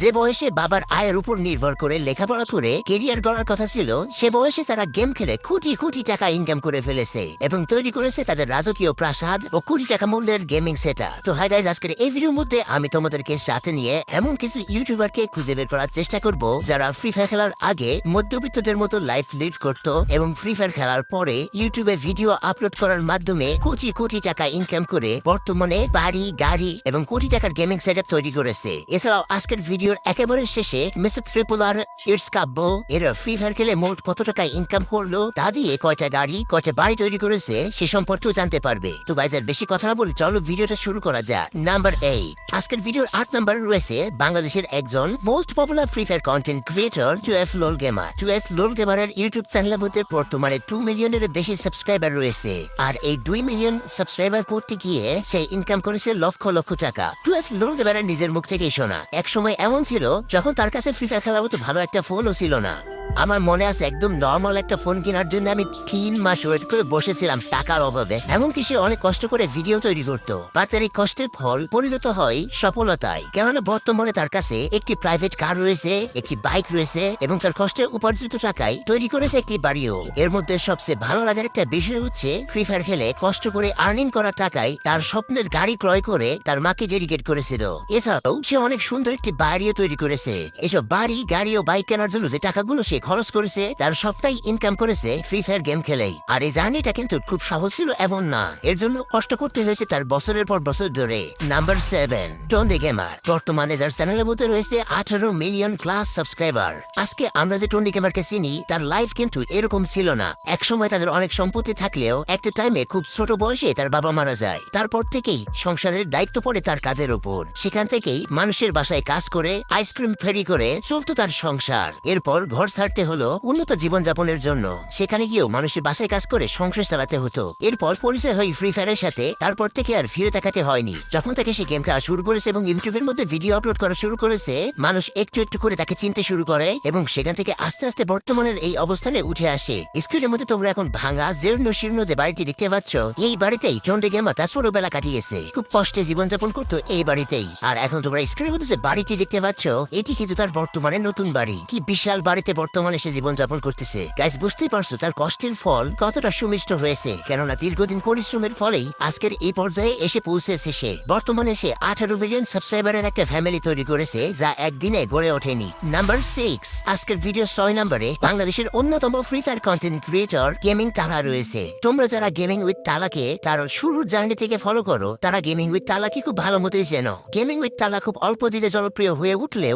যে বয়সে বাবার আয়ের উপর নির্ভর করে লেখাপড়া করে কেরিয়ার গড়ার কথা ছিল, সে বয়সে তারা গেম খেলে কোটি কোটি টাকা ইনকাম করে ফেলেছে এবং তৈরি করেছে তাদের রাজকীয় প্রাসাদ ও কোটি টাকা মূল্যের গেমিং সেটআপ। তো হাই গাইস, আজকের এই ভিডিওর মধ্যে আমি তোমাদেরকে সাথে নিয়ে এমন কিছু ইউটিউবারকে খুঁজে বের করার চেষ্টা করব যারা ফ্রি ফায়ার খেলার আগে মধ্যবিত্তদের মতো লাইফ লিড করত এবং ফ্রি ফায়ার খেলার পরে ইউটিউবে ভিডিও আপলোড করার মাধ্যমে কোটি কোটি টাকা ইনকাম করে বর্তমানে বাড়ি, গাড়ি এবং কোটি টাকার গেমিং সেটআপ তৈরি করেছে। এছাড়াও আজকের ভিডিওর একেবারে শেষে মিস্টার ত্রিপুলার ইটস কাব্য এরা ফ্রি ফায়ার খেলে মোট কত টাকা ইনকাম করলো, তা দিয়ে কয়টা গাড়ি, কয়টা বাড়ি তৈরি করেছে সে সম্পর্কেও জানতে পারবে। তো গাইজ, আর বেশি কথা না বলে চলো ভিডিওটা শুরু করা যাক। নাম্বার 8, আজকের ভিডিওর 8 নম্বরে রয়েছে বাংলাদেশের একজন most popular free fire content creator 2F লোল gamer. 2F লোল গেমারের YouTube চ্যানেলের মধ্যে বর্তমানে 2 মিলিয়নের বেশি সাবস্ক্রাইবার রয়েছে, আর এই 2 মিলিয়ন সাবস্ক্রাইবার করতে গিয়ে সে ইনকাম করেছে লক্ষ লক্ষ টাকা। 2F লোল গেমারের নিজের মুখ থেকেই শোনা। এক সময় এমন ছিল যখন তার কাছে ফ্রি ফায়ার খেলার মতো ভালো একটা ফোনও ছিল না। আমার মনে আছে একদম নর্মাল একটা ফোন কেনার জন্য আমি 3 মাস ওয়েট করে বসেছিলাম টাকার অভাবে। এমনকি সে অনেক কষ্ট করে ভিডিও তৈরি করতো, বা তার এই কষ্টের ফল পরিণত হয় সফলতায়। কেননা বর্তমানে তার কাছে একটি প্রাইভেট কার রয়েছে, একটি বাইক রয়েছে এবং তার কষ্টে উপার্জিত টাকায় তৈরি করেছে একটি বাড়িও। এর মধ্যে সবচেয়ে ভালো লাগার একটা বিষয় হচ্ছে ফ্রি ফায়ার খেলে কষ্ট করে আর্নিং করা টাকায় তার স্বপ্নের গাড়ি ক্রয় করে তার মাকে ডেডিকেট করেছিল। এছাড়াও সে অনেক সুন্দর একটি বাড়িও তৈরি করেছে। এসব বাড়ি, গাড়ি ও বাইক কেনার জন্য যে টাকাগুলো সে খরচ করেছে তার সবটাই ইনকাম করেছে ফ্রি ফায়ার গেম খেলেই। আর এই জার্নিটা কিন্তু খুব সহজ ছিল এমন না, এর জন্য কষ্ট করতে হয়েছে তার বছরের পর বছর ধরে। Number 7, Tonde Gamer. বর্তমানে যার চ্যানেলের মধ্যে রয়েছে 18 মিলিয়ন প্লাস সাবস্ক্রাইবার। আজকে আমরা যে টন্ডে গেমারকে চিনি তার লাইফ কিন্তু এরকম ছিল না। একসময় তাদের অনেক সম্পত্তি থাকলেও একটা টাইমে খুব ছোট বয়সে তার বাবা মারা যায়। তারপর থেকেই সংসারের দায়িত্ব পড়ে তার কাজের উপর। সেখান থেকেই মানুষের বাসায় কাজ করে আইসক্রিম ফেরি করে চলতো তার সংসার। এরপর ঘর ছাড়তে হলো উন্নত জীবনযাপনের জন্য। সেখানে গিয়েও মানুষের বাসায় কাজ করে সংসার চালাতে হতো। এরপর পরিচয় হয় ফ্রি ফায়ারের সাথে। তারপর থেকে আর ফিরে তাকাতে হয়নি। যখন থেকে সে গেম খেলা শুরু করেছে এবং ইউটিউবের মধ্যে ভিডিও আপলোড করা শুরু করেছে, মানুষ একটু একটু করে তাকে চিনতে শুরু করে এবং সেখান থেকে আস্তে আস্তে বর্তমানের এই অবস্থানে উঠে আসে। স্ক্রিনের মধ্যে তোমরা এখন ভাঙা জীর্ণ শীর্ণ যে বাড়িটি দেখতে পাচ্ছ, এই বাড়িতেই টন্ডে গেমার তার ছোটবেলা কাটিয়েছে। খুব কষ্টে জীবনযাপন করতো এই বাড়িতেই। আর এখন তোমরা স্ক্রিনের মধ্যে যে বাড়িটি দেখতে পাচ্ছ, এটি কিন্তু তার বর্তমানে নতুন বাড়ি। কি বিশাল বাড়িতে বর্তমানে সে জীবনযাপন করতেছে। গাইস, বুঝতেই পারছো তার কষ্টের ফল কতটা সুমিষ্ট হয়েছে। কেননা দীর্ঘদিন পরিশ্রমের ফলেই আজকের এই পর্যায়ে এসে পৌঁছেছে সে। বর্তমানে সে 18 মিলিয়ন সাবস্ক্রাইবারের একটা ফ্যামিলি তৈরি করেছে, যা একদিনে গড়ে ওঠেনি। নাম্বার 6, আজকের ভিডিও 6 নম্বরে বাংলাদেশের অন্যতম free fire content creator gaming তালা রয়েছে। তোমরা যারা গেমিং উইথ তালাকে তার শুরুর জার্নি থেকে ফলো করো, তারা গেমিং উইথ তালাকে খুব ভালো মতোই চেনো। গেমিং উইথ তালা খুব অল্প দিনে জনপ্রিয় হয়ে উঠলেও